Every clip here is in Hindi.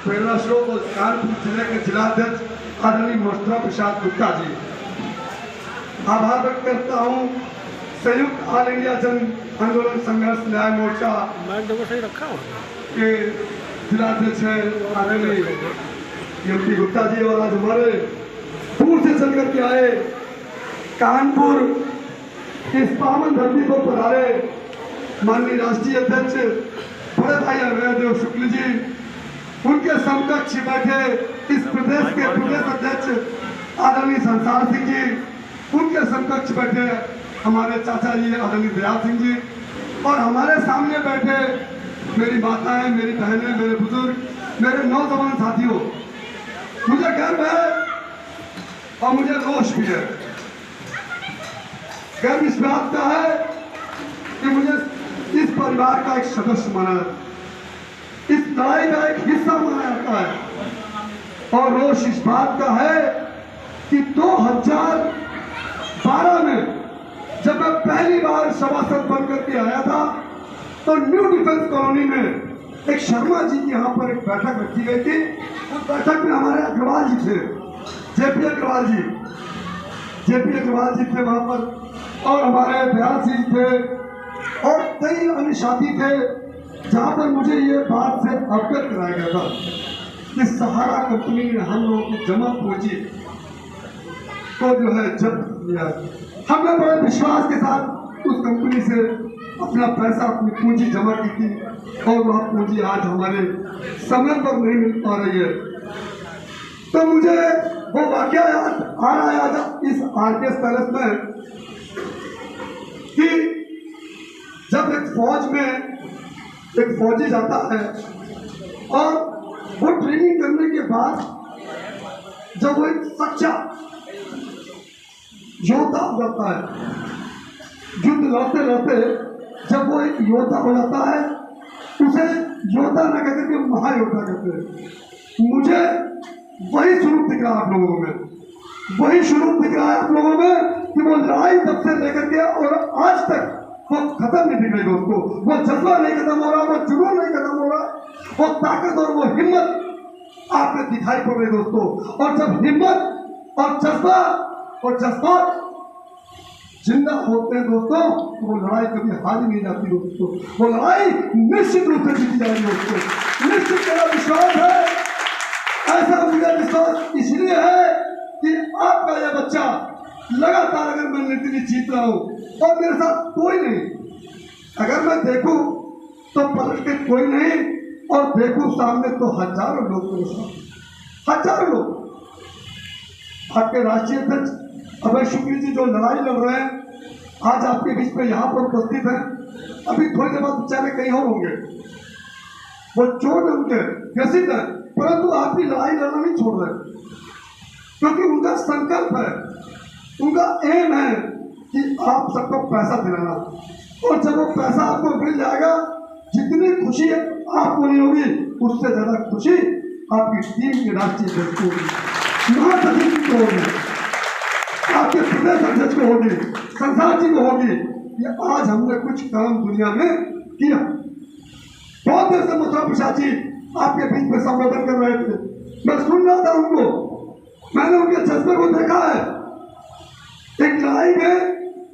प्रेरणा श्लोक और कानपुर जिले के जिलाध्यक्ष आदरणीय मोस्त्रा प्रसाद गुप्ता जी। आभार व्यक्त करता हूँ संयुक्त ऑल इंडिया जन आंदोलन संघर्ष न्याय मोर्चा के जिलाध्यक्ष है आदरणीय एमपी गुप्ता जी, और आज हमारे दूर से चल करके आए कानपुर इस पावन धरती को पधारे माननीय राष्ट्रीय अध्यक्ष बड़े भाई अभयदेव शुक्ल जी, उनके समकक्ष बैठे इस प्रदेश के प्रदेश अध्यक्ष आदरणीय संसार सिंह जी, उनके समकक्ष बैठे हमारे चाचा जी आदरणीय दयाल सिंह जी, और हमारे सामने बैठे मेरी माताएं, मेरी बहनें, मेरे बुजुर्ग, मेरे नौजवान साथियों, मुझे गर्व है और मुझे रोष भी है। गर्व इस बात का है कि मुझे इस परिवार का एक सदस्य माना जाता है, इस लड़ाई का एक हिस्सा माना जाता है, और रोष इस बात का है कि 2012 में जब मैं पहली बार सभासद बन करके आया था तो न्यू डिफेंस कॉलोनी में एक शर्मा जी की यहाँ पर एक बैठक रखी गई थी। उस बैठक में हमारे अग्रवाल जी थे, जेपी अग्रवाल जी थे वहाँ पर, और हमारे दयाल सिंह थे और कई अन्य साथी थे, जहाँ पर मुझे ये बात से अवगत कराया गया था कि सहारा कंपनी ने हम लोगों की जमा पूंजी तो जो है जब्त किया। हमने बड़े विश्वास के साथ उस कंपनी से अपना पैसा, अपनी पूंजी जमा की थी, और वह पूंजी आज हमारे समय पर नहीं मिल पा रही है। तो मुझे वो वाकया याद आ रहा है आज इस आरकेएस पैलेस में कि जब एक फौज में एक फौजी जाता है और वो ट्रेनिंग करने के बाद जब वो एक सच्चा योद्धा हो जाता है, युद्ध लड़ते लड़ते जब वो एक योद्धा हो जाता है, उसे योद्धा न कहकर के महायोद्धा कहते हैं। मुझे वही स्वरूप दिख रहा है आप लोगों में, वही स्वरूप दिख रहा है आप लोगों में कि वो लड़ाई तब से लेकर के और आज तक वो खत्म नहीं दिख रही दोस्तों। वो जज्बा नहीं खत्म हो रहा, वो जुनून नहीं खत्म हो रहा, वो ताकत और वो हिम्मत आपने दिखाई पड़ रही दोस्तों। और जब हिम्मत और जज्बा और जज्बात जिंदा होते हैं दोस्तों, तो वो लड़ाई कभी हारी नहीं जाती दोस्तों, वो लड़ाई निश्चित रूप से जीती जाएगी दोस्तों। निश्चित मेरा विश्वास है, ऐसा मुझे विश्वास इसलिए है कि आपका यह बच्चा लगातार अगर मैं निर्दलीय जीत रहा हूँ और मेरे साथ कोई नहीं, अगर मैं देखूं तो पलट के कोई नहीं, और देखूं सामने तो हजारों लोग मेरे साथ, हजारों लोग। आपके राष्ट्रीय अध्यक्ष अभय शुक्ल जी जो लड़ाई लड़ रहे हैं आज आपके बीच में यहाँ पर उपस्थित हैं, अभी थोड़ी देर बाद बेचारे कहीं और होंगे, वो चोट उनके ग्रसित है, परंतु आपकी लड़ाई लड़ना नहीं छोड़ रहे, क्योंकि उनका संकल्प है, उनका एम है कि आप सबको पैसा दिलाना, और जब वो पैसा आपको मिल जाएगा, जितनी खुशी आपको नहीं होगी उससे ज्यादा खुशी आपकी टीम के राष्ट्रीय अध्यक्ष को होगी, महासचिव को होगी, आपके प्रदेश अध्यक्ष को होगी, संसार जी को होगी। ये आज हमने कुछ काम दुनिया में किया। बहुत देर से मोस्त्रा प्रसाद जी आपके बीच में संबोधन कर रहे थे, मैं सुन रहा था उनको, मैंने उनके जज्बे को देखा है। एक लड़ाई में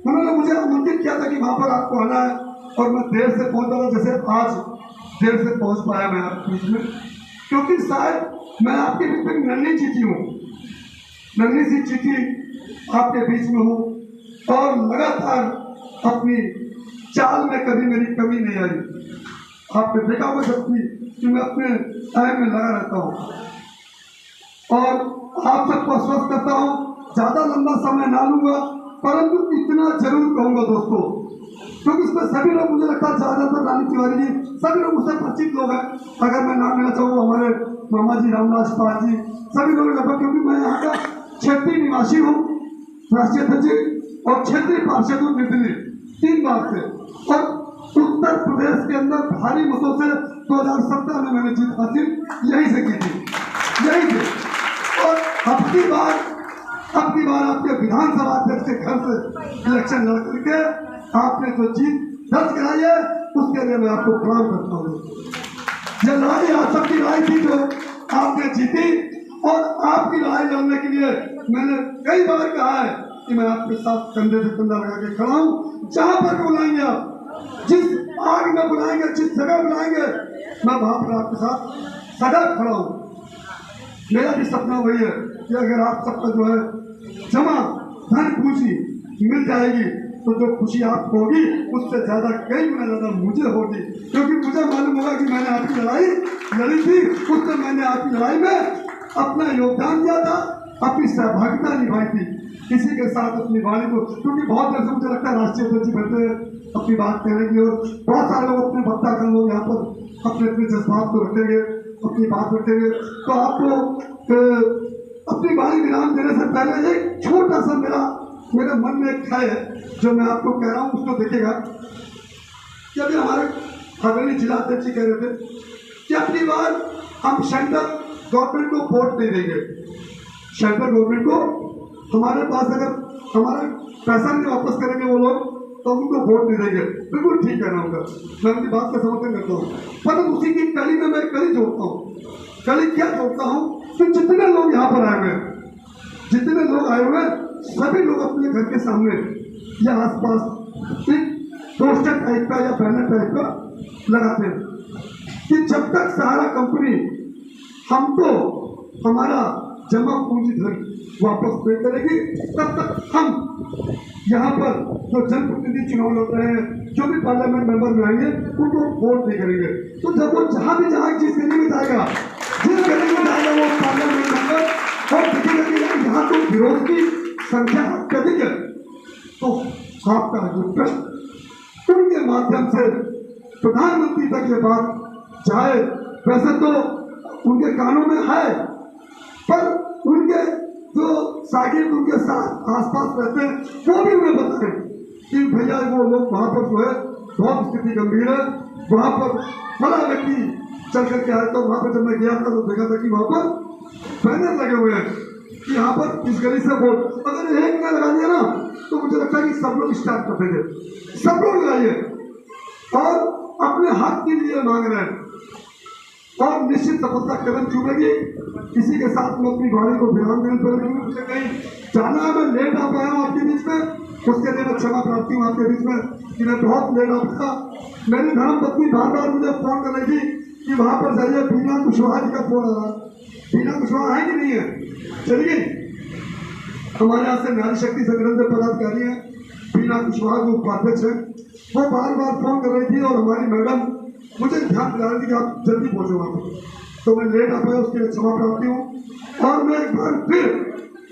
उन्होंने मुझे आमंत्रित किया था कि वहां पर आपको आना है, और मैं देर से पहुंचा था, जैसे आज देर से पहुंच पाया मैं आपके बीच में, क्योंकि शायद मैं आपके बीच में नन्ही चीटी हूँ, नन्ही सी चीटी आपके बीच में हूँ, और लगातार अपनी चाल में कभी मेरी कमी नहीं आई। आपने देखा होगा जबकि कि मैं अपने टाइम में लगा रहता हूँ, और आप सबको आश्वस्त करता हूँ ज्यादा लंबा समय ना लूंगा, परंतु इतना जरूर कहूंगा दोस्तों, क्योंकि इसमें सभी लोग मुझे लगता है ज्यादातर रानी तिवारी जी सभी लोग मुझसे परिचित लोग हैं। अगर मैं नाम लेना चाहूँ हमारे मामा जी रामदास पाल जी, सभी लोग लगभग, क्योंकि मैं यहाँ का क्षेत्रीय निवासी हूँ, राष्ट्रीय अध्यक्ष और क्षेत्रीय पार्षद हूँ निर्दलीय 3 बार से, और उत्तर प्रदेश के अंदर भारी मतों से 2017 में मैंने जीत हासिल यहीं से की थी, यहीं से। और अब की बार आपके विधानसभा अध्यक्ष के घर से इलेक्शन लड़ करके आपने जो जीत दर्ज कराई है, उसके लिए मैं आपको प्रणाम करता हूँ। ये लड़ाई आप सबकी लड़ाई थी जो मैंने जीती, और आपकी लड़ाई लड़ने के लिए मैंने कई बार कहा है कि मैं आपके साथ कंधे से कंधा लगा के खड़ा हूँ। जहां पर बुलाएंगे आप, जिस आग में बुलाएंगे, जिस जगह बुलाएंगे, मैं वहां पर आपके साथ सदैव खड़ा हूँ। मेरा भी सपना वही है कि अगर आप सबका जो है जमा धन पूंजी मिल जाएगी तो जो खुशी आपको होगी उससे ज्यादा कई गुना ज्यादा मुझे होगी, क्योंकि मुझे मालूम होगा कि मैंने आपकी लड़ाई लड़ी थी, उससे मैंने आपकी लड़ाई में अपना योगदान दिया था, अपनी सहभागिता निभाई थी। इसी के साथ अपनी वाणी को, क्योंकि बहुत देर से मुझे लगता है राष्ट्रीय अध्यक्ष बैठे अपनी बात कहने की, और बहुत सारे लोग अपने भत्ता कर लोग यहाँ पर अपने अपने जज्बात को रखेंगे, अपनी बात रखेंगे, तो आपको अपनी वाणी विराम देने से पहले एक छोटा सा मेरे मन में एक है जो मैं आपको कह रहा हूँ, उसको देखिएगा। कि अभी हमारे आदरणीय जिला अध्यक्ष जी कह रहे थे कि अपनी बार हम सेंट्रल गवर्नमेंट को वोट नहीं देंगे। सेंट्रल गवर्नमेंट को हमारे पास अगर हमारा पैसा नहीं वापस करेंगे वो लोग तो उनको वोट नहीं देंगे। बिल्कुल ठीक कहना होगा, मैं उनकी बात का समर्थन करता हूँ, पर उसी की कली में मैं कली जोड़ता हूँ। कली क्या जोड़ता हूँ कि जितने लोग यहाँ पर आए हुए हैं, जितने लोग आए हुए हैं, सभी लोग अपने घर के सामने या आसपास एक पोस्टर टाइप का या बैनर टाइप का लगाते हैं कि जब तक सहारा कंपनी हमको हमारा जमा पूंजी धन वापस पे करेगी तब तक हम यहाँ पर जो जनप्रतिनिधि चुनाव लड़ रहे हैं, जो भी पार्लियामेंट मेंबर में आएंगे, उनको वोट नहीं करेंगे। तो जब वो जहाँ जिस गली में जाएगा, जिस गली में जाएगा वो पार्लियामेंट मेंबर, और दिखेगा कि यहाँ तो विरोध की संख्या अत्यधिक है, तो आपका जो प्रश्न उनके माध्यम से प्रधानमंत्री तक ये बात जाए। वैसे तो उनके कानों में है, पर उनके जो सागिर्द उनके साथ आसपास रहते हैं वो भी उन्हें बताएं कि भैया वो लोग वहाँ पर जो है बहुत स्थिति गंभीर है, वहाँ पर बड़ा व्यक्ति चल करके आया था। वहाँ पर जब मैं गया था तो देखा था कि वहाँ पर बैनर लगे हुए हैं कि यहाँ पर इस गली से वोट, अगर एक ने लगा दिया ना तो मुझे लगता है कि सब लोग स्टार्ट कर देंगे, सब लोग लगाइए और अपने हक के लिए मांग रहे हैं, और निश्चित सफलता कदम चूमेगी। इसी के साथ मैं अपनी वाणी को विराम देने पर मुझे कहीं जाना है, मैं लेट आ पाया हूँ आपके बीच में, उसके लिए मैं क्षमा प्रार्थी हूँ आपके बीच में कि मैं बहुत लेट आ पाया। मेरी धर्म पत्नी बार बार मुझे फोन कर रही थी कि वहाँ पर जाइए, बीना कुशवाहा जी का फोन आ रहा। बीना कुशवाहा है कि नहीं है? चलिए, हमारे यहाँ से नारी शक्ति संगठन से पदाधिकारी हैं बीना कुशवाहा जो उपाध्यक्ष है, वो बार बार फोन कर रही थी और हमारी मैडम मुझे ध्यान दिला रही थी कि आप जल्दी पहुँचो वहाँ पर, तो मैं लेट आ पाया, उसके लिए क्षमा प्रार्थी हूँ। और मैं एक बार फिर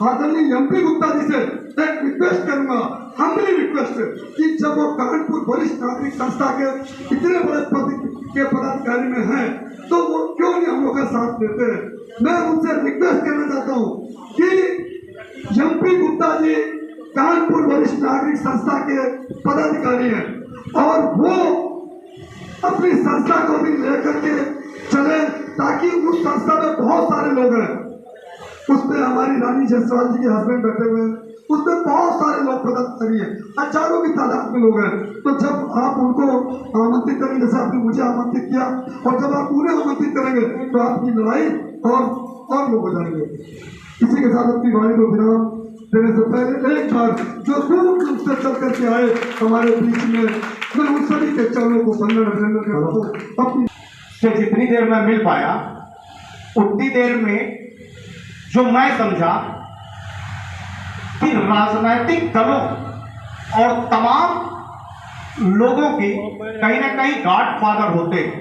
आदरणीय एमपी गुप्ता जी से एक रिक्वेस्ट करूंगा, हम्बली रिक्वेस्ट, कि जब वो कानपुर वरिष्ठ नागरिक संस्था के इतने बड़े पद के पदाधिकारी में हैं तो वो क्यों नहीं हम लोग का साथ देते हैं। मैं उनसे रिक्वेस्ट करना चाहता हूँ कि एमपी गुप्ता जी कानपुर वरिष्ठ नागरिक संस्था के पदाधिकारी हैं और वो अपनी संस्था को भी लेकर के चले, ताकि उस संस्था में बहुत सारे लोग हैं, उसमें हमारी रानी जायसवाल जी के हस्बैंड बैठे हुए हैं, उसमें बहुत सारे लोग पदाधिकारी हैं, हजारों की तादाद में लोग हैं। तो जब आप उनको आमंत्रित करेंगे, जैसे आपने मुझे आमंत्रित किया, और जब आप उन्हें आमंत्रित करेंगे तो आपकी लड़ाई और लोग हो जाएंगे। इसी के साथ अपनी वाणी को विराम देने से पहले एक बार जो दूर से चल करके आए हमारे बीच में, मैं उन सभी के चरणों को वंदन अभिनंदन करता हूँ। अपनी से जितनी देर में मिल पाया उतनी देर में जो मैं समझा कि राजनीतिक दलों और तमाम लोगों के कहीं ना कहीं गॉड फादर होते हैं,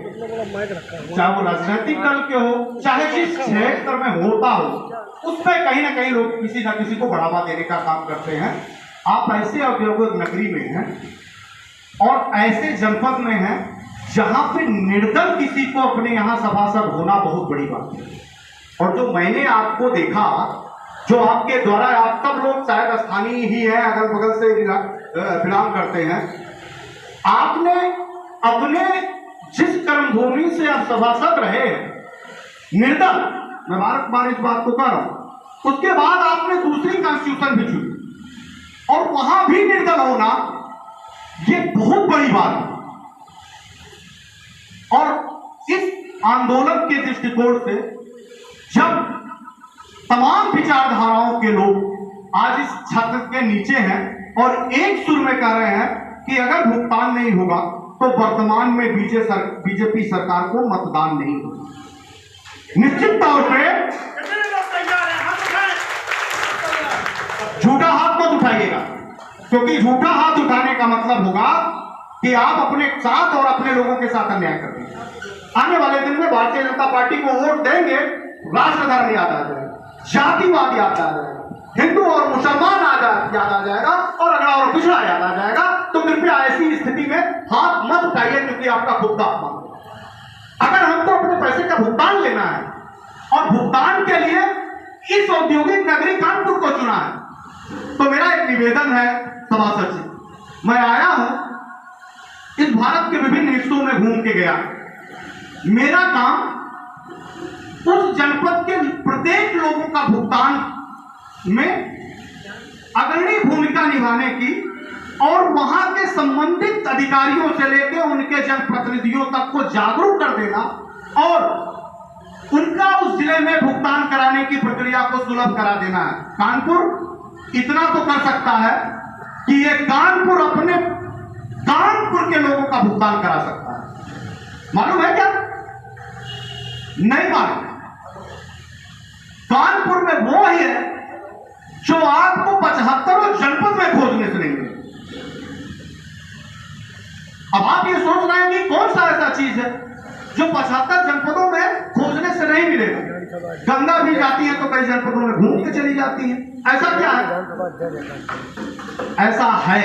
चाहे वो राजनीतिक दल के हो, चाहे जिस क्षेत्र में होता हो, उस पर कहीं ना कहीं लोग किसी ना किसी को बढ़ावा देने का काम करते हैं। आप ऐसे औद्योगिक नगरी में हैं और ऐसे जनपद में हैं जहां पे निर्दल किसी को अपने यहां सभासद होना बहुत बड़ी बात है। और जो मैंने आपको देखा, जो आपके द्वारा, आप सब लोग शायद स्थानीय ही है, अगल बगल से बिलोंग करते हैं, आपने अपने जिस कर्मभूमि से आप सभासद रहे निर्दल, मैं बार इस बात को कह रहा हूं, उसके बाद आपने दूसरी कॉन्स्टिट्यूशन भी चुनी और वहां भी निर्दल होना ये बहुत बड़ी बात है। और इस आंदोलन के दृष्टिकोण से जब तमाम विचारधाराओं के लोग आज इस छत्र के नीचे हैं और एक सुर में कह रहे हैं कि अगर भुगतान नहीं होगा तो वर्तमान में बीजेपी सरकार को मतदान नहीं होगा। निश्चित तौर पे झूठा हाथ मत उठाइएगा, क्योंकि झूठा हाथ उठाने का मतलब होगा कि आप अपने साथ और अपने लोगों के साथ अन्याय कर रहे हैं। आने वाले दिन में भारतीय जनता पार्टी को वोट देंगे, राष्ट्र धर्म याद आ जाएगा, जातिवाद याद आ जाएगा, हिंदू और मुसलमान याद आ जाएगा और अगला और पिछड़ा याद आ जाएगा। तो कृपया ऐसी स्थिति में हाथ मत उठाइए, क्योंकि आपका खुद का अपमान। अगर हमको अपने पैसे का भुगतान लेना है और भुगतान के लिए इस औद्योगिक नगरी कानपुर को चुना है, तो मेरा एक निवेदन है सभासद जी, मैं आया हूं, इस भारत के विभिन्न हिस्सों में घूम के गया। मेरा काम उस जनपद के प्रत्येक लोगों का भुगतान में अग्रणी भूमिका निभाने की और वहां के संबंधित अधिकारियों से लेकर उनके जनप्रतिनिधियों तक को जागरूक कर देना और उनका उस जिले में भुगतान कराने की प्रक्रिया को सुलभ करा देना है। कानपुर इतना तो कर सकता है कि ये कानपुर अपने कानपुर के लोगों का भुगतान करा सकता है। मालूम है क्या? नहीं मालूम। कानपुर में वो ही है जो आपको 75 जनपद में खोजने से नहीं मिले। अब आप ये सोच रहे हैं कि कौन सा ऐसा चीज है जो 75 जनपदों में खोजने से नहीं मिलेगा। गंगा भी जाती है तो कई जनपदों में घूम के चली जाती है। ऐसा क्या है? ऐसा है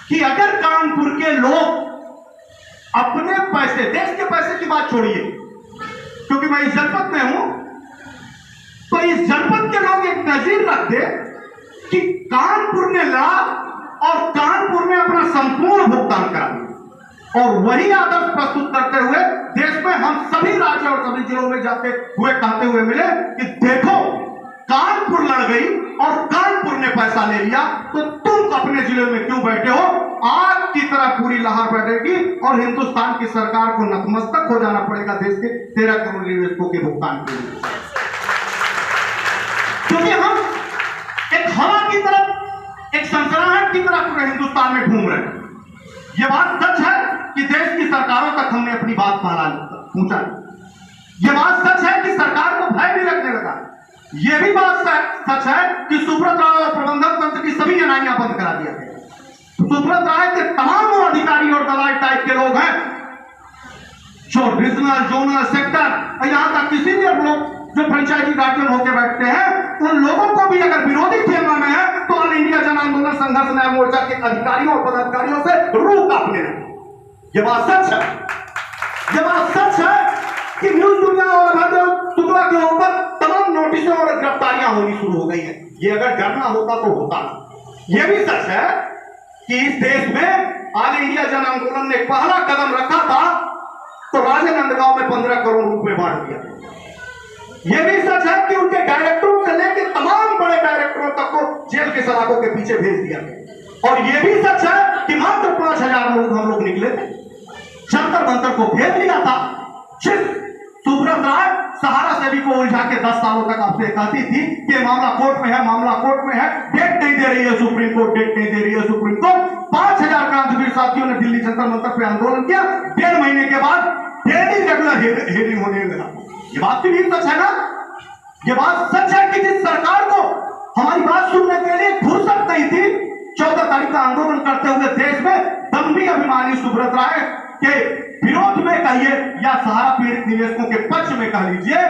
कि अगर कानपुर के लोग अपने पैसे, देश के पैसे की बात छोड़िए, क्योंकि मैं इस जनपद में हूं, तो इस जनपद के लोग एक नजीर रख दे कि कानपुर ने लड़ा और कानपुर ने अपना संपूर्ण भुगतान करा दिया, और वही आदर्श प्रस्तुत करते हुए देश में हम सभी राज्यों और सभी जिलों में जाते हुए कहते हुए मिले कि देखो कानपुर लड़ गई और कानपुर ने पैसा ले लिया, तो तुम अपने जिले में क्यों बैठे हो? आग की तरह पूरी लहर बैठेगी और हिंदुस्तान की सरकार को नतमस्तक हो जाना पड़ेगा देश के 13 करोड़ निवेशकों के भुगतान के लिए। क्योंकि हम एक हवा की तरफ, एक सनसनाहट की तरफ पूरे हिंदुस्तान में घूम रहे हैं। यह बात सच है कि देश की सरकारों तक हमने अपनी बात पहुंचा। यह बात सच है कि सरकार को भय भी लगने लगा। यह भी बात सच है कि सुब्रत राय और प्रबंधन तंत्र की सभी एनआईआं बंद करा दिया गया। सुब्रत राय के तमाम वो अधिकारी और दलाल टाइप के लोग हैं जो रीजनल, जोनल, सेक्टर, यहां तक किसी भी लोग जो फ्रेंचाइजी गार्जियन होकर बैठते हैं, उन लोगों को भी अगर विरोधी खेलना में है तो ऑल इंडिया जन आंदोलन संघर्ष न्याय मोर्चा के अधिकारियों और पदाधिकारियों से रूह कांपने लगे। ये बात सच है। ये बात सच है कि न्यूज दुनिया और अभय शुक्ला के ऊपर तमाम नोटिसों और गिरफ्तारियां होनी शुरू हो गई है। ये अगर डरना होता तो होता। यह भी सच है कि इस देश में ऑल इंडिया जन आंदोलन ने पहला कदम रखा था तो राजेनंदगांव में 15 करोड़ रुपए बांट दिया। यह भी सच है कि उनके डायरेक्टरों से लेकर तमाम बड़े डायरेक्टरों तक को जेल के सलाखों के पीछे भेज दिया गया। और यह भी सच है कि मात्र 5000 लोग हम लोग निकले थे, जंतर मंतर को भेज लिया था। सुब्रत राय सहारा सेवी को उलझा के 10 सालों तक आपसे कहती थी कि मामला कोर्ट में है, मामला कोर्ट में है, डेट नहीं दे रही है सुप्रीम कोर्ट, डेट नहीं दे रही है सुप्रीम कोर्ट। 5000 क्रांतिवीर साथियों ने दिल्ली जंतर मंतर पे आंदोलन किया। 1.5 महीने के बाद डेली रेगुलर हियरिंग होने लगा। ये बात भी सच है ना? ये बात सच है कि जिस सरकार को हमारी बात सुनने के लिए फुर्सत नहीं थी, 14 तारीख का आंदोलन करते हुए देश में दम्भी अभिमानी सुब्रत राय के विरोध में कहिए या सहारा पीड़ित निवेशकों के पक्ष में कह लीजिए,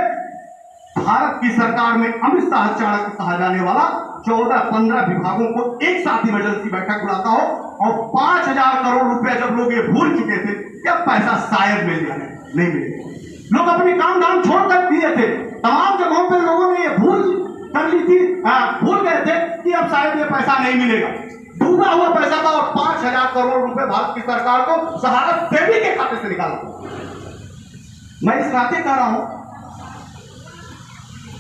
भारत की सरकार में अमित शाह चाणक्य कहा जाने वाला 14-15 विभागों को एक साथ इमरजेंसी बैठक बुलाता हो और 5000 करोड़ रुपए जब लोग ये भूल चुके थे क्या पैसा शायद मिल जाए, नहीं मिलेगा। लोग अपने काम धाम छोड़कर दिए थे। तमाम जगहों पर लोगों ने ये भूल कर ली थी, भूल गए थे कि अब शायद ये पैसा नहीं मिलेगा। डूबा हुआ पैसा था और 5000 करोड़ रुपए भारत की सरकार को सहारा सेवी के खाते से निकाला। मैं इस नाते कह रहा हूं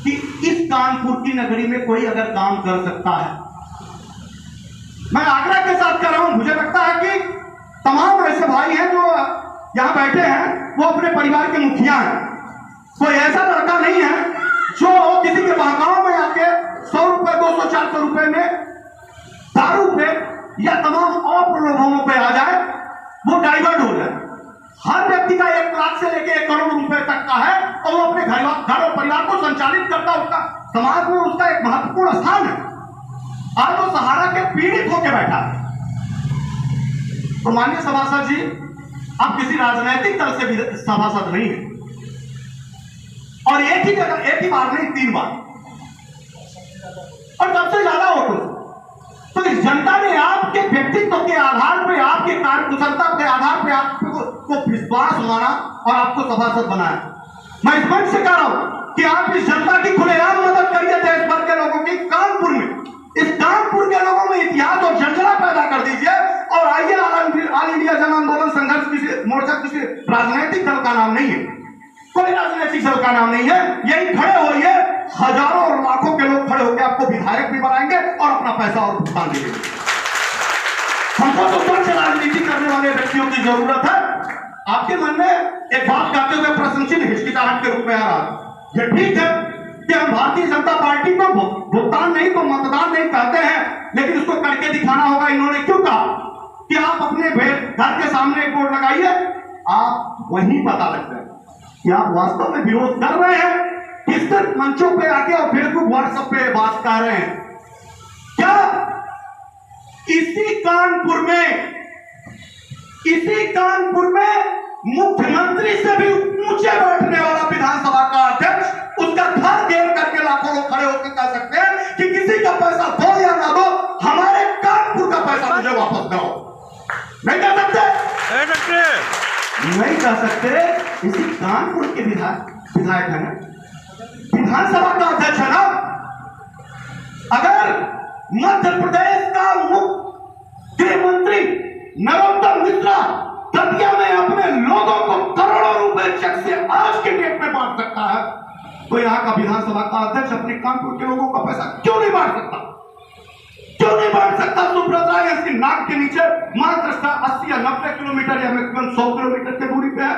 कि इस कानपुर की नगरी में कोई अगर काम कर सकता है, मैं आग्रह के साथ कह रहा हूं, मुझे लगता है कि तमाम ऐसे भाई हैं जो यहां बैठे हैं वो अपने परिवार के मुखिया हैं। कोई ऐसा लड़का नहीं है 400 रुपए में दारू पे या तमाम और प्रलोभनों पे आ जाए, वो डाइवर्ट हो जाए। हर व्यक्ति का 1 लाख से लेकर 1 करोड़ रुपए तक का है और वो अपने घर और परिवार को संचालित करता, उसका समाज में उसका एक महत्वपूर्ण स्थान है। आज वो सहारा के पीड़ित होकर बैठा है। तो माननीय सभासद जी, आप किसी राजनीतिक दल से भी सभासद नहीं है और एक ही जगह, एक ही बार नहीं 3 बार, और सबसे ज्यादा वोटों। तो इस जनता ने आपके व्यक्तित्व के आधार पर, आपके कार्यकुशलता के आधार पर आपको विश्वास माना और आपको सभासद बनाया। मैं इस मंच से कह रहा हूं कि आप इस जनता की खुलेआम मदद करिए देश भर के लोगों की। कानपुर में, इस कानपुर के लोगों में इतिहास और झंझला पैदा कर दीजिए और आइए ऑल इंडिया जन आंदोलन संघर्ष किसी मोर्चा किसी राजनीतिक दल का नाम नहीं है, कोई राजनीतिक दल का नाम नहीं है। यही खड़े होइए, हजारों और लाखों के लोग खड़े होकर आपको विधायक भी बनाएंगे और अपना पैसा और भुगतान भी देंगे। हमको तो स्वच्छ राजनीति करने वाले व्यक्तियों की जरूरत है। आपके मन में एक बात कहते हुए प्रश्न चिन्ह हिचकिचाहट के रूप में आ रहा है। ये ठीक है कि हम भारतीय जनता पार्टी को भुगतान नहीं तो मतदान नहीं कहते हैं, लेकिन उसको करके दिखाना होगा। इन्होंने क्यों कहा कि आप अपने घर के सामने एक बोर्ड लगाइए, आप वहीं पता लगता है कि आप वास्तव में विरोध कर रहे हैं कि सिर्फ मंचों पे आके और फेसबुक व्हाट्सएप पे बात कर रहे हैं। क्या इसी कानपुर में मुख्यमंत्री से भी ऊंचे बैठने वाला विधानसभा का अध्यक्ष उसका घर घेर करके लाखों लोग खड़े होकर कह सकते हैं कि किसी का पैसा दो या ना दो, हमारे कानपुर का पैसा मुझे वापस दो? नहीं कह सकते, नहीं कह सकते। इसी कानपुर के विधायक है ना, विधानसभा का अध्यक्ष है ना। अगर मध्य प्रदेश का मुख्य मंत्री नरोत्तम मिश्रा दतिया में अपने लोगों को करोड़ों रुपए चेक से आज के डेट में बांट सकता है, तो यहाँ का विधानसभा का अध्यक्ष अपने कानपुर के लोगों का पैसा क्यों नहीं बांट सकता? क्यों नहीं बांट सकता? सुब्रत राय इसकी नाक के नीचे मात्र 80 या 90 किलोमीटर या मैक्सिमम 100 किलोमीटर की दूरी पे है,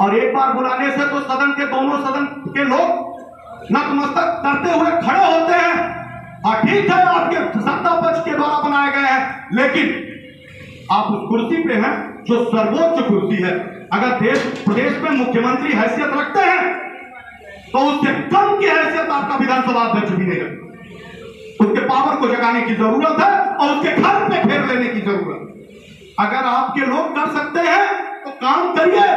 और एक बार बुलाने से तो सदन के दोनों सदन के लोग नतमस्तक करते हुए खड़े होते हैं। और ठीक है, आपके सत्ता पक्ष के द्वारा बनाए गए हैं, लेकिन आप उस कुर्सी पे हैं जो सर्वोच्च कुर्सी है। अगर प्रदेश में मुख्यमंत्री हैसियत रखते हैं तो उससे कम की हैसियत आपका विधानसभा अध्यक्ष भी नहीं रखता। उसके पावर को जगाने की जरूरत है और उसके घर पे फेर लेने की जरूरत है। अगर आपके लोग कर सकते हैं तो काम करिए।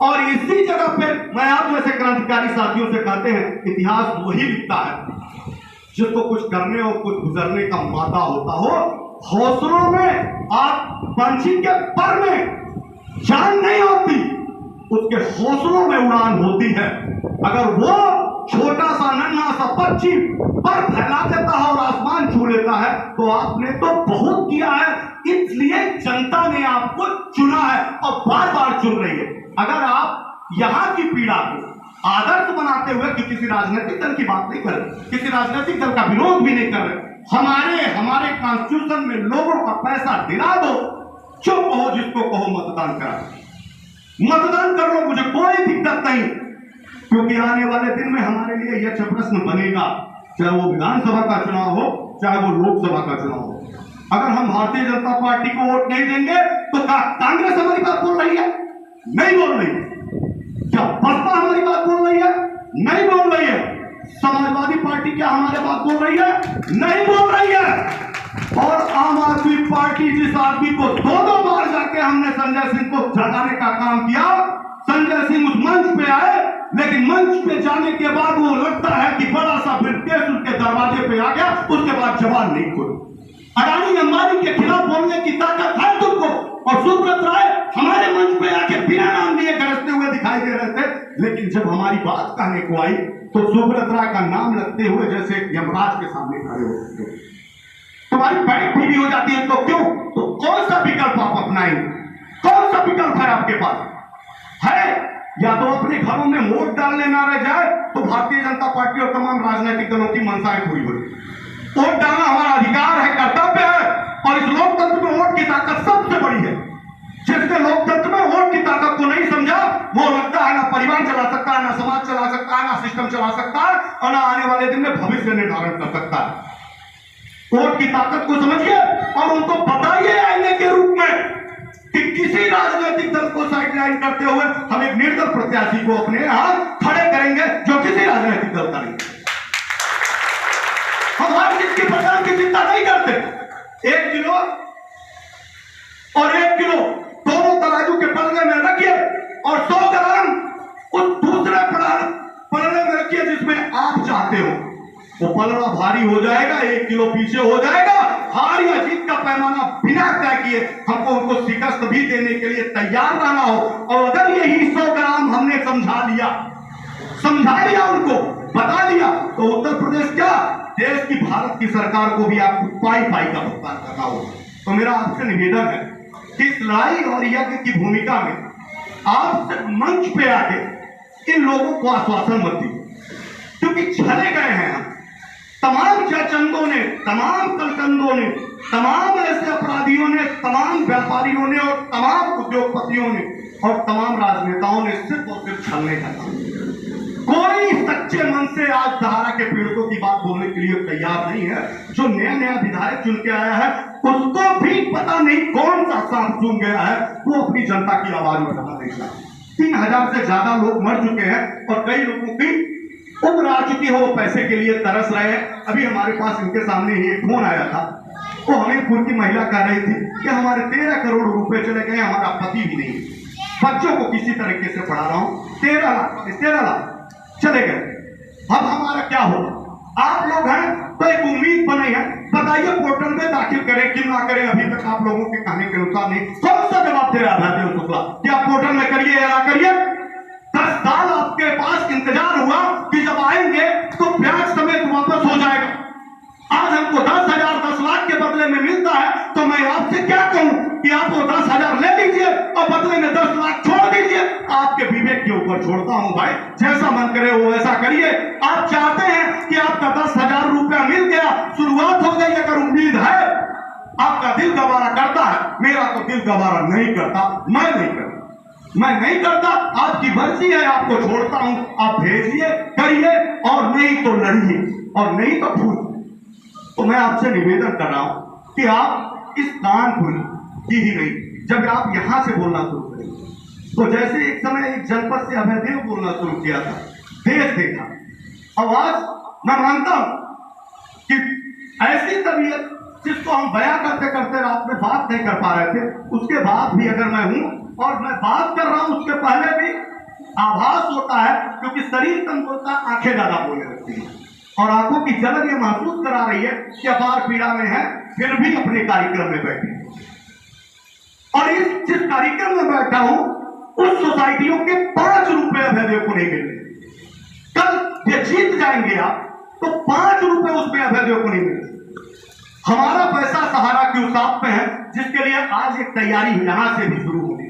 और इसी जगह पे मैं आप जैसे क्रांतिकारी साथियों से कहते हैं, इतिहास वही लिखता है जिसको कुछ करने और कुछ गुजरने का मादा होता हो। हौसलों में आप पंछी के पर में जान नहीं होती, उसके हौसलों में उड़ान होती है। अगर वो छोटा सा नन्हा सा पक्षी पर फैला देता है और आसमान छू लेता है, तो आपने तो बहुत किया है। इसलिए जनता ने आपको चुना है और बार बार चुन रही है। अगर आप यहां की पीड़ा को आदर्श बनाते हुए कि किसी राजनीतिक दल की बात नहीं कर रहे, किसी राजनीतिक दल का विरोध भी नहीं कर रहे, हमारे कॉन्स्टिट्यूशन में लोगों का पैसा दिला दो, चुप कहो, जिसको कहो मतदान करा, मतदान कर लो, मुझे कोई दिक्कत नहीं। क्योंकि आने वाले दिन में हमारे लिए यह प्रश्न बनेगा, चाहे वो विधानसभा का चुनाव हो, चाहे वो लोकसभा का चुनाव हो। अगर हम भारतीय जनता पार्टी को वोट नहीं देंगे तो क्या कांग्रेस हमारी बात बोल रही है? नहीं बोल रही है। क्या बसपा हमारी बात बोल रही है? नहीं बोल रही है। समाजवादी पार्टी क्या हमारे बात बोल रही है? नहीं बोल रही है। और आम आदमी पार्टी, जिस आदमी को 2-2 बार जाके हमने संजय सिंह को जगाने का काम किया, संजय सिंह उस मंच पे आए, लेकिन मंच पे जाने के बाद वो लगता है कि बड़ा सा ब्रिटिश उनके दरवाजे पे आ गया, उसके बाद जवान नहीं खोली। अडानी अंबानी के खिलाफ बोलने की ताकत है तुमको, और सुब्रत राय हमारे मंच पे आके बिना नाम लिए गरजते हुए दिखाई दे रहे थे, लेकिन जब हमारी बात कहने को आई तो सुब्रत राय का नाम लगते हुए जैसे यमराज के सामने खड़े होते थे। तुम्हारी पैठ भी हो जाती है तो क्यों? तो कौन सा विकल्प आप अपनाएंगे? कौन सा विकल्प है आपके पास? है या तो अपने घरों में वोट डालने ना रह जाए तो भारतीय जनता पार्टी और तमाम राजनीतिक दलों की मंशाएं पूरी हो। वोट डालना हमारा अधिकार है, कर्तव्य है, और इस लोकतंत्र में वोट की ताकत सबसे बड़ी है। जिसने लोकतंत्र में वोट की ताकत को नहीं समझा, वो लगता है ना परिवार चला सकता है, ना समाज चला सकता है, ना सिस्टम चला सकता है, और ना आने वाले दिन में भविष्य निर्धारण कर सकता है। वोट की ताकत को समझिए और उनको बताइए आईने के रूप में कि किसी राजनीतिक दल को साइडलाइन करते हुए हम एक निर्दल प्रत्याशी को अपने यहां खड़े करेंगे जो किसी राजनीतिक दल का नहीं। हम हर चीज की पहचान की चिंता नहीं करते। 1 किलो और 1 किलो दोनों तराजू के पलड़े में रखिए और 100 ग्राम उस दूसरे पलड़े में रखिए जिसमें आप चाहते हो। वो पलड़ा भारी हो जाएगा, 1 किलो पीछे हो जाएगा। हार या जीत का पैमाना बिना तय किए हमको उनको शिकस्त भी देने के लिए तैयार रहना हो। और अगर यही 100 ग्राम हमने समझा लिया उनको, बता दिया, तो उत्तर प्रदेश क्या देश की भारत की सरकार को भी आपको पाई का भुगतान करना होगा। तो मेरा आपसे निवेदन है कि इस लड़ाई और यज्ञ की भूमिका में आप मंच पे आके इन लोगों को आश्वासन मत दीजिए, क्योंकि चले गए हैं हम। तमाम जयचंदों ने, तमाम कलकंदों ने, तमाम ऐसे अपराधियों ने, तमाम व्यापारियों ने और तमाम उद्योगपतियों ने और तमाम राजनेताओं ने सिर्फ और सिर्फ छलने का काम। कोई सच्चे मन से आज सहारा के पीड़ितों की बात बोलने के लिए तैयार नहीं है। जो नया विधायक चुन के आया है उसको भी पता नहीं कौन सा सांप चुन गया है, वो अपनी जनता की आवाज उठाना नहीं चाहता। 3000 से ज्यादा लोग मर चुके हैं और कई लोगों की उम्र आ चुकी है, वो पैसे के लिए तरस रहे हैं। अभी हमारे पास इनके सामने ही एक फोन आया था, वो हमीरपुर की महिला कह रही थी कि हमारे 13 करोड़ रुपए चले गए, हमारा पति भी नहीं, बच्चों को किसी तरीके से पढ़ा रहा हूं, 13 लाख चले गए। अब हमारा क्या होगा? आप लोग हैं तो एक उम्मीद बनी है, बताइए पोर्टल में दाखिल करें कि ना करें। अभी तक आप लोगों के कहने के अनुसार नहीं। कौन सा जवाब दे रहा था शुक्ला कि आप पोर्टल में करिए या ना करिए? 10 साल आपके पास इंतजार हुआ कि जब आएंगे तो ब्याज समेत वापस हो जाएगा। आज हमको 10 लाख के बदले में मिलता है, तो मैं आपसे क्या कहूं कि आप वो 10,000 ले लीजिए और बदले में 10 लाख छोड़ दीजिए। आपके विवेक के ऊपर छोड़ता हूं भाई, जैसा मन करे वो वैसा करिए। आप चाहते हैं कि आपका 10,000 रुपया मिल गया, शुरुआत हो गई, अगर उम्मीद है, आपका दिल गवारा करता है। मेरा तो दिल गवारा नहीं करता, मैं नहीं करता। आपकी मर्जी है, आपको छोड़ता हूं। आप भेजिए, करिए, और नहीं तो लड़िए, और नहीं तो भूलिए। तो मैं आपसे निवेदन कर रहा हूं कि आप इस कानपुर की ही नहीं, जब आप यहां से बोलना शुरू करें, तो जैसे एक समय एक जनपद से अभयदेव बोलना शुरू किया था, देश देखा। आवाज मैं मानता हूं कि ऐसी तबीयत जिसको हम बयां करते करते रात में बात नहीं कर पा रहे थे, उसके बाद भी अगर मैं हूं और मैं बात कर रहा हूं, उसके पहले भी आभास होता है, क्योंकि शरीर कम बोलता, आंखें ज्यादा बोलने लगती हैं और आंखों की जलन ये महसूस करा रही है कि अपार पीड़ा में है, फिर भी अपने कार्यक्रम में बैठे। और इस जिस कार्यक्रम में बैठा हूं, उस सोसाइटियों के 5 रुपए अभयदेव को नहीं मिले। कल ये जीत जाएंगे आप, तो 5 रुपए उसमें अभयदेव को नहीं मिले। हमारा पैसा सहारा की उसाप में है, जिसके लिए आज एक तैयारी यहां से भी शुरू होगी।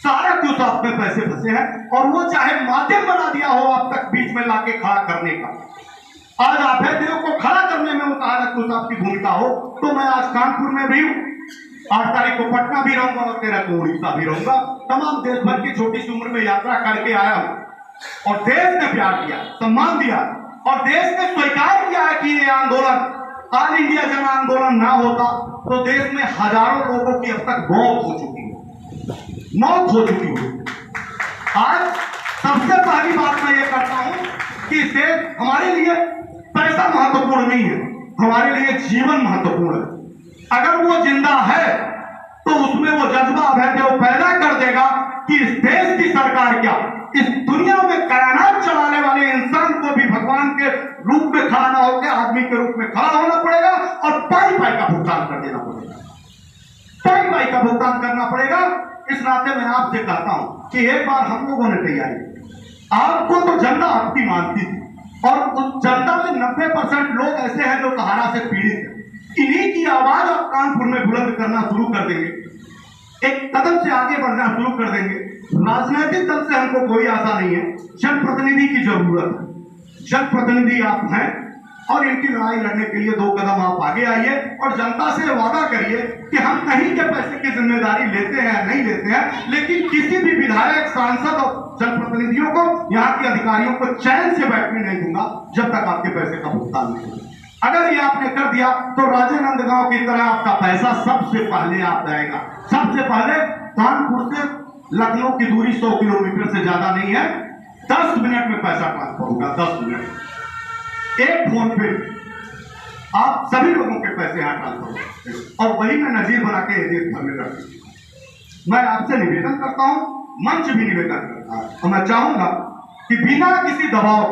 सहारा की उसाप में पैसे फंसे हैं और वो चाहे माध्यम बना दिया हो आप तक बीच में लाके खड़ा करने का। आज अभयदेव को खड़ा करने में वो सहारा की उसाप की भूमिका हो, तो मैं आज कानपुर में भी हूं, 8 तारीख को पटना भी रहूंगा और 13 को उड़ीसा भी रहूंगा। तमाम देश भर की छोटी सी उम्र में यात्रा करके आया हूं और देश ने प्यार दिया, सम्मान दिया और देश ने स्वीकार किया है कि ये आंदोलन ऑल इंडिया जन आंदोलन ना होता तो देश में हजारों लोगों की अब तक मौत हो चुकी है। आज सबसे पहली बात मैं ये करता हूं कि इससे हमारे लिए पैसा महत्वपूर्ण नहीं है, हमारे लिए जीवन महत्वपूर्ण है। अगर वो जिंदा है तो उसमें वो जज्बा अभयदेव पैदा कर देगा कि इस देश की सरकार क्या, इस दुनिया में कायनात चलाने वाले इंसान को भी भगवान के रूप में खड़ा ना होकर आदमी के रूप में खड़ा होना पड़ेगा और पाई का भुगतान कर देना पड़ेगा, पाई का भुगतान करना पड़ेगा। इस नाते मैं आपसे कहता हूं कि एक बार हम लोगों ने तैयारी, आपको तो जनता आपकी मानती थी और उस जनता में 90% लोग ऐसे हैं जो सहारा से पीड़ित हैं। इन्हीं की आवाज आप कानपुर में बुलंद करना शुरू कर देंगे, एक कदम से आगे बढ़ना शुरू कर देंगे। राजनीतिक दल से हमको कोई आशा नहीं है, जनप्रतिनिधि की जरूरत है। जनप्रतिनिधि आप हैं और इनकी लड़ाई लड़ने के लिए 2 कदम आप आगे आइए और जनता से वादा करिए कि हम कहीं के पैसे की जिम्मेदारी लेते हैं नहीं लेते हैं, लेकिन किसी भी विधायक, सांसद और जनप्रतिनिधियों को, यहाँ के अधिकारियों को चैन से बैठने नहीं दूंगा जब तक आपके पैसे का भुगतान नहीं होगा। अगर ये आपने कर दिया तो राजेनंद गांव की तरह आपका पैसा सबसे पहले आप जाएगा। सबसे पहले कानपुर से लखनऊ की दूरी 100 किलोमीटर से ज्यादा नहीं है, 10 मिनट में पैसा ट्रांसफर होगा। 10 मिनट एक फोन पे आप सभी लोगों के पैसे यहां ट्रांसफर होंगे और वही मैं नजीर बना के देश भर में रखती। मैं आपसे निवेदन करता हूं, मंच भी निवेदन करता है, और मैं चाहूंगा कि बिना किसी दबाव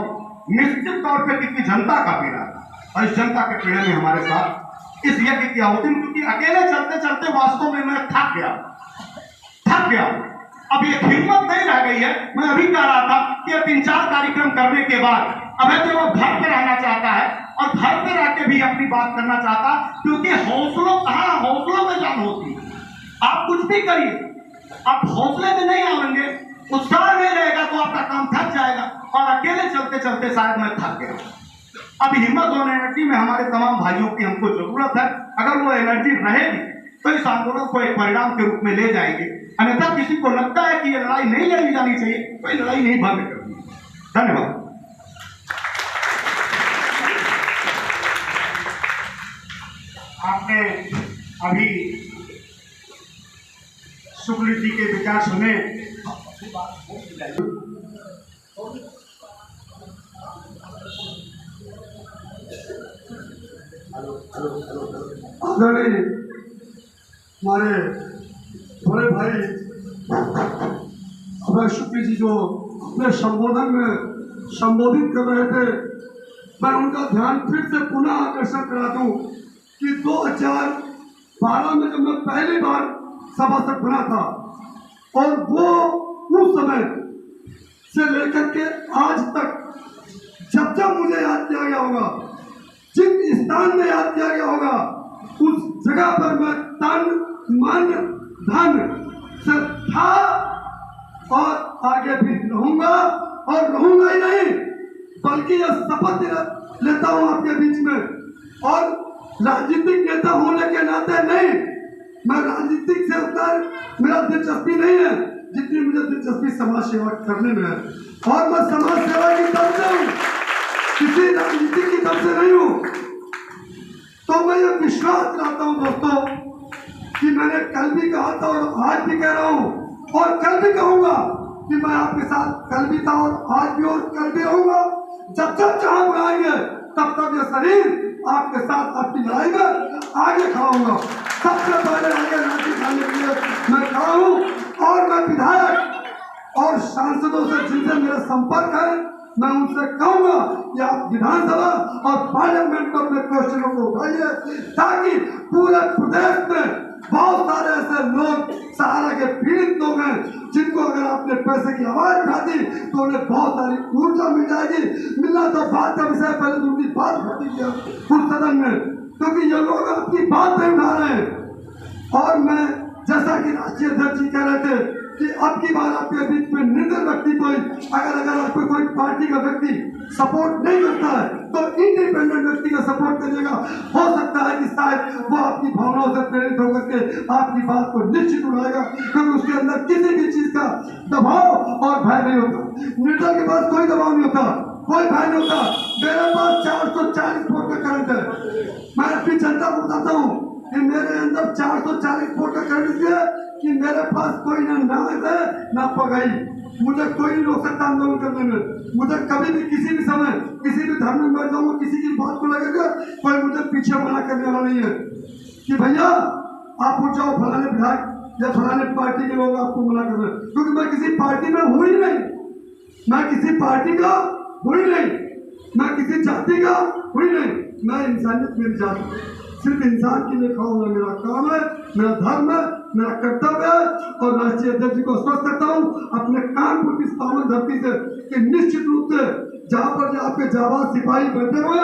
निश्चित तौर पर किसी जनता का पीड़ा और इस जनता के पीड़े में हमारे साथ इस यज्ञ की आहुति, क्योंकि अकेले चलते चलते वास्तव में मैं थक गया। अब ये हिम्मत नहीं रह गई है। मैं अभी कह रहा था कि 3-4 कार्यक्रम करने के बाद अब है वो घर पे रहना चाहता है और घर पे रह के भी अपनी बात करना चाहता, क्योंकि हौसलों में जान होती है। आप कुछ भी करिए, आप हौसले में नहीं आवेंगे, उत्साह नहीं रहेगा तो आपका काम थक जाएगा, और अकेले चलते चलते शायद मैं थक गया। अब हिम्मत और एनर्जी में हमारे तमाम भाइयों की हमको जरूरत है। अगर वो एनर्जी रहेगी तो इस आंदोलन को एक परिणाम के रूप में ले जाएंगे। अन्यथा किसी को लगता है कि ये लड़ाई नहीं लड़ी जानी चाहिए, कोई लड़ाई नहीं भंग करनी। धन्यवाद। आपने अभी शुक्ल जी के विचार सुने। आदरणीय हमारे बड़े भाई अभय शुक्ल जी जो अपने संबोधन में संबोधित कर रहे थे, मैं उनका ध्यान फिर से पुनः आकर्षण करा दूं कि 2012 में जब मैं पहली बार सभासद बना था, और वो उस समय से लेकर के आज तक जब जब मुझे याद किया गया होगा, जिस स्थान में याद किया गया होगा, उस जगह पर मैं तन मन धन से था और आगे भी रहूंगा, और रहूंगा ही नहीं बल्कि यह शपथ लेता हूं आपके बीच में। और राजनीतिक नेता होने के नाते नहीं, मैं राजनीतिक से उतर मेरा दिलचस्पी नहीं है जितनी मुझे दिलचस्पी समाज सेवा करने में है, और मैं समाज सेवा की तरफ से हूँ, किसी राजनीति की तरफ से नहीं हूँ। तो मैं ये विश्वास करता हूँ दोस्तों कि मैंने कल भी कहा था और आज भी कह रहा हूँ और कल भी कहूंगा कि मैं आपके साथ कल भी था और आज भी और कल भी रहूंगा। जब तक जहां बुलाएंगे तब तक ये शरीर आपके साथ आपकी लड़ाई में आगे खड़ा होगा। सबसे पहले आगे राशि खाने के लिए मैं खड़ा हूँ, और मैं विधायक और सांसदों से जिनसे मेरा संपर्क है, मैं उनसे कहूंगा कि आप विधानसभा और पार्लियामेंट में अपने क्वेश्चनों को उठाइए, ताकि पूरे प्रदेश में बहुत सारे ऐसे लोग सहारा के पीड़ित लोग हैं जिनको अगर आपने पैसे की आवाज उठा दी तो उन्हें बहुत सारी ऊर्जा मिल जाएगी। मिलना तो बात का विषय, पहले तो उनकी बात उठाती है उस सदन में, क्योंकि ये लोग आपकी बात नहीं उठा रहे हैं। और मैं जैसा कि राष्ट्रीय अध्यक्ष जी कह रहे थे कि अब की बार आपके बीच में निर्दल व्यक्ति कोई अगर आपको कोई पार्टी का व्यक्ति सपोर्ट नहीं करता है तो इंडिपेंडेंट व्यक्ति का सपोर्ट करिएगा। हो सकता है कि शायद वो आपकी भावनाओं से प्रेरित होकर के आपकी बात को निश्चित उठाएगा, क्योंकि उसके अंदर किसी भी चीज का दबाव और भय नहीं होता। निर्दल के पास कोई दबाव नहीं होता, कोई भय नहीं होता। मेरे पास 440 वोट का करंट है। मैं अपनी जनता को बताता हूँ कि मेरे अंदर 440 वोट का करंट है कि मेरे पास कोई ना नाज है ना पगाई। मुझे कोई नहीं रोक सकता आंदोलन करने में। मुझे कभी भी किसी भी समय किसी भी धर्म में बैठ जाऊंगा, किसी की बात को लगेगा कोई मुझे पीछे मना करने वाला नहीं है कि भैया आप उठ जाओ, फलाने विधायक या फलाने पार्टी के लोग आपको मना कर रहे हैं, क्योंकि मैं किसी पार्टी में हूं ही नहीं, मैं किसी पार्टी का हूं ही नहीं, मैं किसी जाति का हूं ही नहीं। मैं इंसानियत मेरी जाति, सिर्फ इंसान के लिए खड़ा होना मेरा काम है, मेरा धर्म है, मेरा कर्तव्य है। और राष्ट्रीय अध्यक्ष जी को स्पष्ट करता हूँ अपने कानपुर की पावन धरती से कि निश्चित रूप से जहाँ पर आपके जाबाज सिपाही बैठे हुए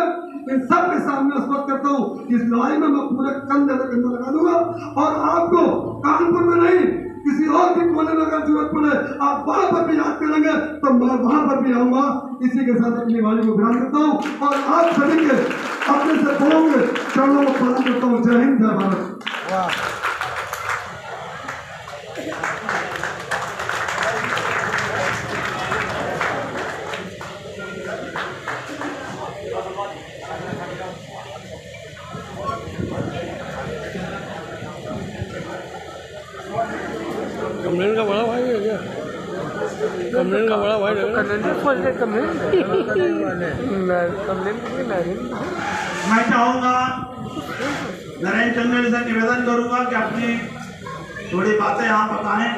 इन सब के सामने स्पष्ट करता हूँ इस लड़ाई में मैं पूरे कंधे से कंधा लगा दूंगा। और आपको कानपुर में नहीं किसी और भी कोने में अगर जरूरत पड़े आप वहां पर भी याद करेंगे तो मैं वहां पर भी आऊंगा। इसी के साथ अपनी वाणी को विराम करता हूँ और आप सभी के अपने से बोलोगे चरणों को प्रणाम करता हूँ। जय हिंद, जय भारत। thumbnail का बड़ा वाइड है मैं चाहूंगा नरेंद्र चंद्र से निवेदन करूंगा कि अपनी थोड़ी बातें यहाँ बताएं।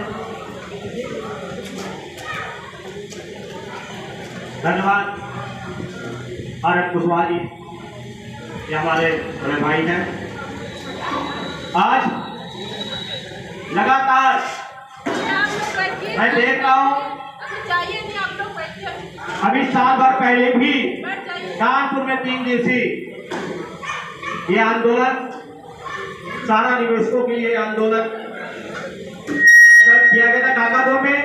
धन्यवाद। आरएन कुशवाहा जी, ये हमारे बड़े भाई हैं। आज लगातार मैं देख रहा हूँ, अभी साल भर पहले भी कानपुर में 3 दिवसीय ये आंदोलन, सारा निवेशकों के लिए आंदोलन किया गया था काकादो में।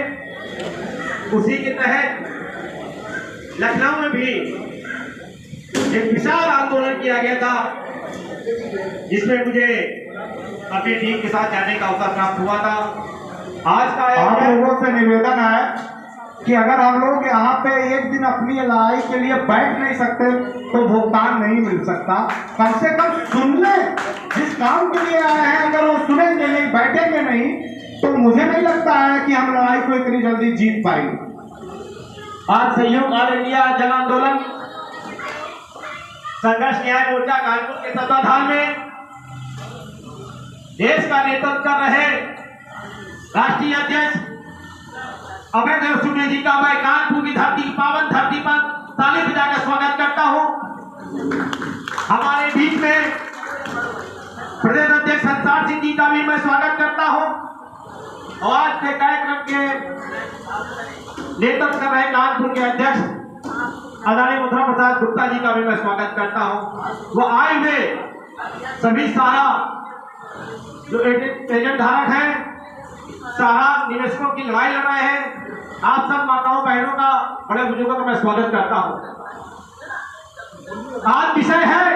उसी के तहत लखनऊ में भी एक विशाल आंदोलन किया गया था, जिसमें मुझे अपनी टीम के साथ जाने का अवसर प्राप्त हुआ था। आज का आप लोगों से निवेदन है कि अगर हम लोग यहाँ पे एक दिन अपनी लड़ाई के लिए बैठ नहीं सकते तो भुगतान नहीं मिल सकता। कम से कम सुन ले, जिस काम के लिए आए हैं अगर वो सुनेंगे नहीं, बैठेंगे नहीं, तो मुझे नहीं लगता है कि हम लड़ाई को इतनी जल्दी जीत पाएंगे। आज सहयोग ऑल इंडिया जन आंदोलन संघर्ष न्याय मोर्चा कानपुर के तत्वाधान में देश का नेतृत्व कर रहे राष्ट्रीय अध्यक्ष अभय देव शुक्ल जी का मैं कानपुर की धरती, पावन धरती पर ताली बजाकर स्वागत करता हूं। हमारे बीच में प्रदेश अध्यक्ष संसार सिंह जी का भी मैं स्वागत करता हूं और आज के कार्यक्रम के नेतृत्व कर रहे कानपुर के अध्यक्ष आदरणीय मथुरा प्रसाद गुप्ता जी का भी मैं स्वागत करता हूं। वो आए हुए सभी सारा जो एजेंट धारक हैं, सारा निवेशकों की लड़ाई लड़ रहे हैं, आप सब माताओं बहनों का, बड़े बुजुर्गों का मैं स्वागत करता हूं। आज विषय है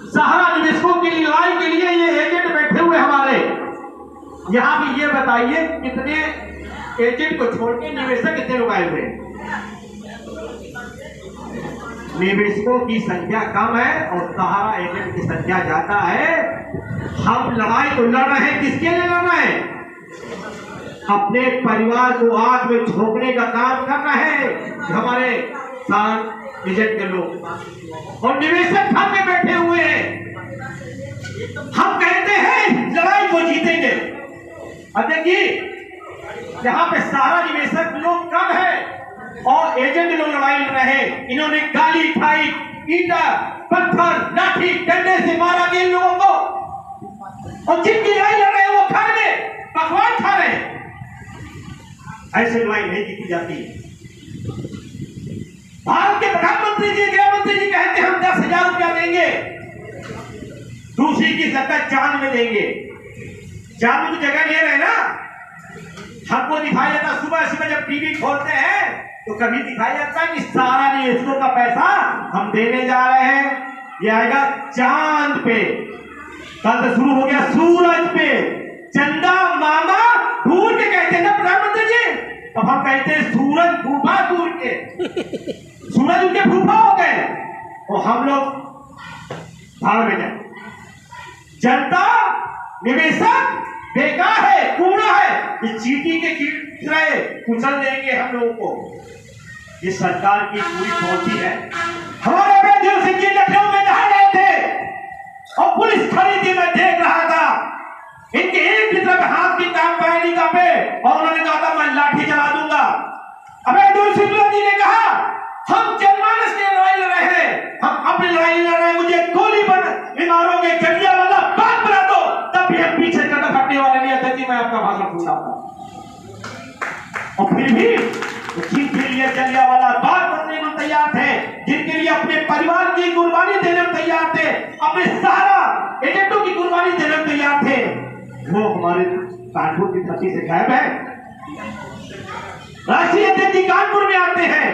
सहारा निवेशकों की लड़ाई के लिए ये एजेंट बैठे हुए हमारे यहाँ भी। ये बताइए कितने एजेंट को छोड़ के निवेशक कितने लोग आए हुए? निवेशकों की संख्या कम है और सहारा एजेंट की संख्या ज्यादा है। हम लड़ाई तो लड़ रहे हैं, किसके लिए लड़ रहे हैं? अपने परिवार को आग में झोंकने का काम कर रहे हैं हमारे साथ एजेंट के लोग, और निवेशक घर में बैठे हुए हैं। हम कहते हैं लड़ाई को जीतेंगे। अब देखिए यहाँ पे सारा निवेशक लोग कम है और एजेंट लोग लड़ाई लड़ रहे हैं। इन्होंने गाली खाई, ईंटा, पत्थर, लाठी, डंडे से मारा गया इन लोगों को, और जिनकी लड़ाई लड़ रहे हैं वो घर में पकवान खा रहे हैं। ऐसे लड़ाई नहीं जीती जाती। भारत के प्रधानमंत्री जी, गृह मंत्री जी कहते हैं हम 10,000 रुपया देंगे, दूसरी की सत्ता चांद में देंगे। चांद में तो जगह ले रहे ना, हमको दिखाई देता सुबह सुबह जब टीवी खोलते हैं तो कभी दिखाई देता है कि सारा निवेशकों का पैसा हम देने जा रहे हैं, ये आएगा चांद पे। कल से शुरू हो गया सूरज पे। चंदा मामा दूर के कहते हैं ना प्रधानमंत्री जी, अब हम कहते हैं सूरज फूफा दूर के। सूरज उनके फूफा हो गए और हम लोग भाड़ में जाए। जनता, निवेशक बेकार है, कूड़ा है, ये चीटी के कीड़े कुचल देंगे हम लोगों को। ये सरकार की पूरी पॉलिसी है। हमारे अभय सिंह जी लखनऊ में नहा रहे थे और पुलिस खड़ी थी, मैं देख रहा था। इनके एक की तरफ हाथ की काम पैनी का पे और उन्होंने कहा था मैं लाठी चला दूंगा। अभय सिंह जी ने कहा हम जनमानस की लड़ाई लड़ रहे हैं, हम अपनी लड़ाई लड़ रहे हैं, मुझे गोली मारोगे, जलियांवाला बाग बना दो, तब भी हम पीछे कदम हटने वाले नहीं थे। मैं आपका भाषण सुन रहा था और फिर भी जिनके लिए जलियांवाला बाग बनने को तैयार थे, जिनके लिए अपने परिवार की कुर्बानी देने को तैयार थे, अपने सहारा एजेंटों की कुर्बानी देने को तैयार थे, वो हमारे कानपुर की धरती से गायब है। राष्ट्रीय अध्यक्ष जी कानपुर में आते हैं,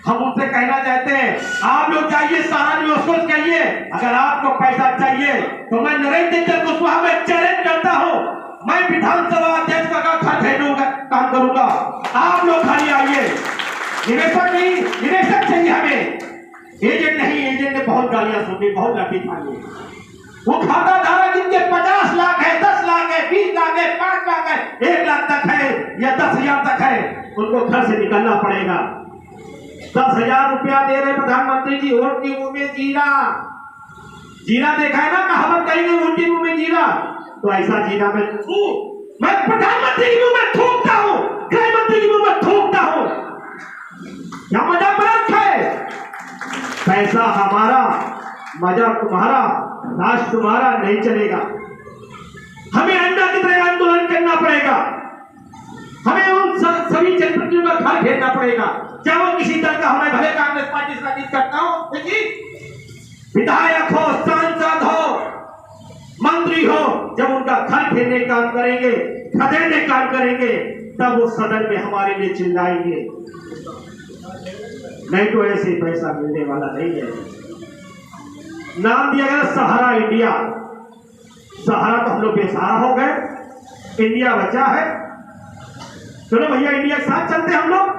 हम उनसे कहना चाहते हैं आप लोग जाइए, सारा निवेशकों से कहिए अगर आपको पैसा चाहिए तो मैं नरेंद्र चंद्र कुशवाहा में चैलेंज करता हूं, मैं विधानसभा अध्यक्ष का खर्च खरीदूंगा, काम करूंगा, आप लोग खाली आइए। निवेशक नहीं, निवेशक चाहिए हमें, एजेंट नहीं। एजेंट ने बहुत गालियां सुनी, बहुत लाठी खाई। वो खाता धारक जिनके 50 लाख है, 10 लाख लाख है, 20 लाख है, 5 लाख है, 1 लाख तक है या 10,000 तक है, उनको घर से निकलना पड़ेगा। 10,000 रुपया दे रहे प्रधानमंत्री जी, वोट की मुंह में जीरा। जीरा देखा है ना, कहावत कहेंगे वोट की मुंह में जीरा, तो ऐसा जीरा मैं प्रधानमंत्री की मुंह में थूकता हूं, गृह मंत्री की मुंह में थूकता हूं। क्या मजाक बना रखा है? पैसा हमारा, मजाक तुम्हारा, राज तुम्हारा नहीं चलेगा। हमें अंडा की तरह आंदोलन करना पड़ेगा। हमें उन सभी जनप्रतिनिधियों का घर घेरना पड़ेगा, चाहे वो किसी दल का, हमें भले कांग्रेस पार्टी से राजनीति करता हो, विधायक हो, सांसद हो, मंत्री हो, जब उनका घर घेरने का काम करेंगे, खदेड़ने का काम करेंगे, तब वो सदन में हमारे लिए चिल्लाएंगे। नहीं तो ऐसे पैसा मिलने वाला नहीं है। नाम दिया गया सहारा इंडिया। सहारा तो हम लोग बेसहारा हो गए, इंडिया बचा है। चलो भैया, इंडिया के साथ चलते हम लोग।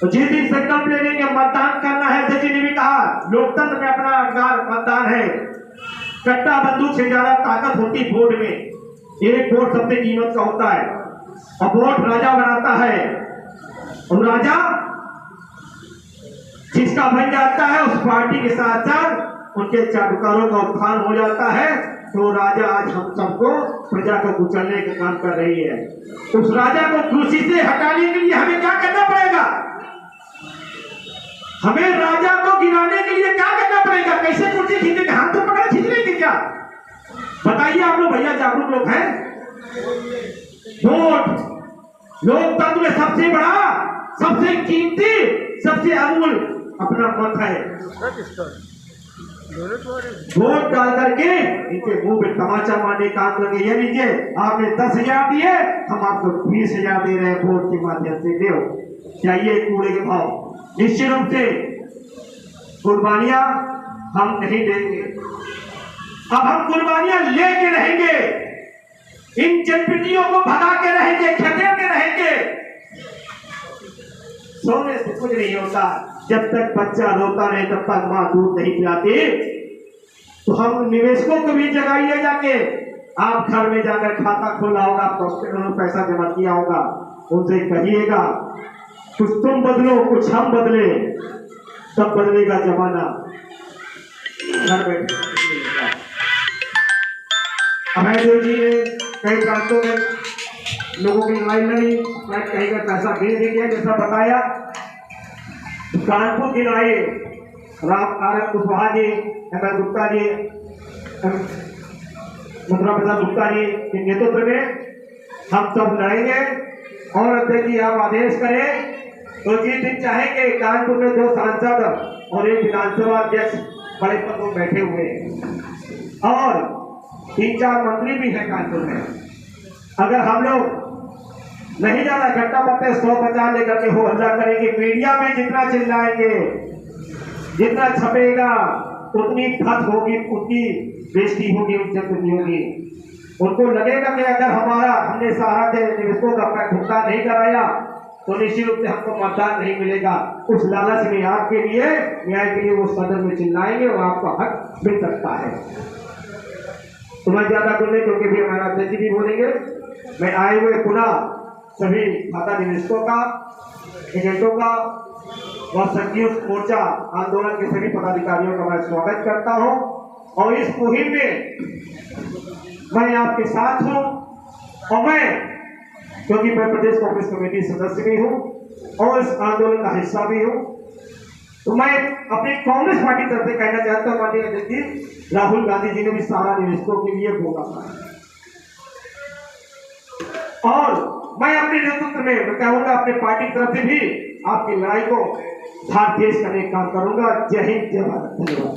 जिस दिन संकल्प ले लेंगे मतदान करना है, अध्यक्ष जी ने भी कहा लोकतंत्र में अपना अधिकार मतदान है। कट्टा बंदूक से ज्यादा ताकत होती वोट में। एक वोट सबसे कीमत का होता है और वोट राजा बनाता है। और राजा जिसका बन जाता है, उस पार्टी के साथ साथ उनके चाटुकारों का उत्थान हो जाता है। तो राजा आज हम सबको, प्रजा को कुचलने का काम कर रही है। उस राजा को कुर्सी से हटाने के लिए हमें क्या करना पड़ेगा? हमें राजा को गिराने के लिए क्या करना पड़ेगा? कैसे कुर्सी खींचेंगे? हाथ तो पकड़ खींच लेंगे क्या? बताइए आप लोग, भैया जागरूक लोग हैं। वोट लोकतंत्र में सबसे बड़ा, सबसे कीमती, सबसे अमूल्य अपना मत है। वोट डाल करके इनके मुंह में तमाचा मारने का काम करके, ये लीजिए आपने 10,000 दिए, हम आपको 20,000 दे रहे हैं वोट के माध्यम से, दो चाहिए कूड़े के भाव। निश्चित रूप से कुर्बानियां हम नहीं देंगे। अब हम कुर्बानियां लेके रहेंगे, इन जनप्रतिनिधियों को भगा के रहेंगे, खदेड़ के रहेंगे। सोने से कुछ नहीं होता। जब तक बच्चा रोता रहे तब तक मां दूध नहीं पिलाती। तो हम निवेशकों को भी जगाइए, जाके आप घर में जाकर खाता खोला होगा, उन्होंने पैसा जमा किया होगा, उनसे कहिएगा कुछ तुम बदलो, कुछ हम बदले, तब बदलेगा जमाना। घर बैठे अभयदेव जी ने कई प्रांतों में लोगों की लड़ाई लड़ी, कहीं का पैसा भेज दिया, जैसा बताया। कानपुर की लड़ाई राम आर कुशवाहा जी, एम गुप्ता जी, मथुरा प्रसाद गुप्ता जी के नेतृत्व में हम सब लड़ेंगे। और अध्यक्ष जी आप आदेश करें तो जिस दिन चाहेंगे, कानपुर में 2 सांसद और 1 विधानसभा अध्यक्ष बड़े पद पर बैठे हुए हैं और 3-4 मंत्री भी हैं कानपुर में। अगर हम लोग नहीं ज्यादा इकट्ठा करते, 150 लेकर के हो हल्ला करेंगे, मीडिया में जितना चिल्लाएंगे, जितना छपेगा, उतनी खत होगी, उतनी बेइज्जती होगी, उज्जत होगी। उनको लगेगा कि अगर हमने सहारा के निवेशकों का भुगतान नहीं कराया तो निश्चित रूप से हमको मतदान नहीं मिलेगा। उस लालच में आपके लिए, न्याय के लिए वो सदन में चिल्लाएंगे और आपका हक मिल सकता है। तो मैं ज्यादा बोलने, क्योंकि भी हमारा अध्यक्ष भी बोलेंगे। मैं आए हुए पुनः सभी खाता निवेशकों का, एजेंटों का व संयुक्त मोर्चा आंदोलन के सभी पदाधिकारियों का मैं स्वागत करता हूं। और इस मुहिम में मैं आपके साथ हूं और मैं, क्योंकि मैं प्रदेश कांग्रेस कमेटी सदस्य भी हूं और इस आंदोलन का हिस्सा भी हूं, तो मैं अपनी कांग्रेस पार्टी तरफ से कहना चाहता हूं, माननीय अध्यक्ष जी राहुल गांधी जी ने भी सारा निवेशकों के लिए बोला था और मैं अपने नेतृत्व में मैं कहूंगा, अपने पार्टी की तरफ से भी आपकी लड़ाई को भारत देश करने का काम करूंगा। जय हिंद, जय भारत, धन्यवाद।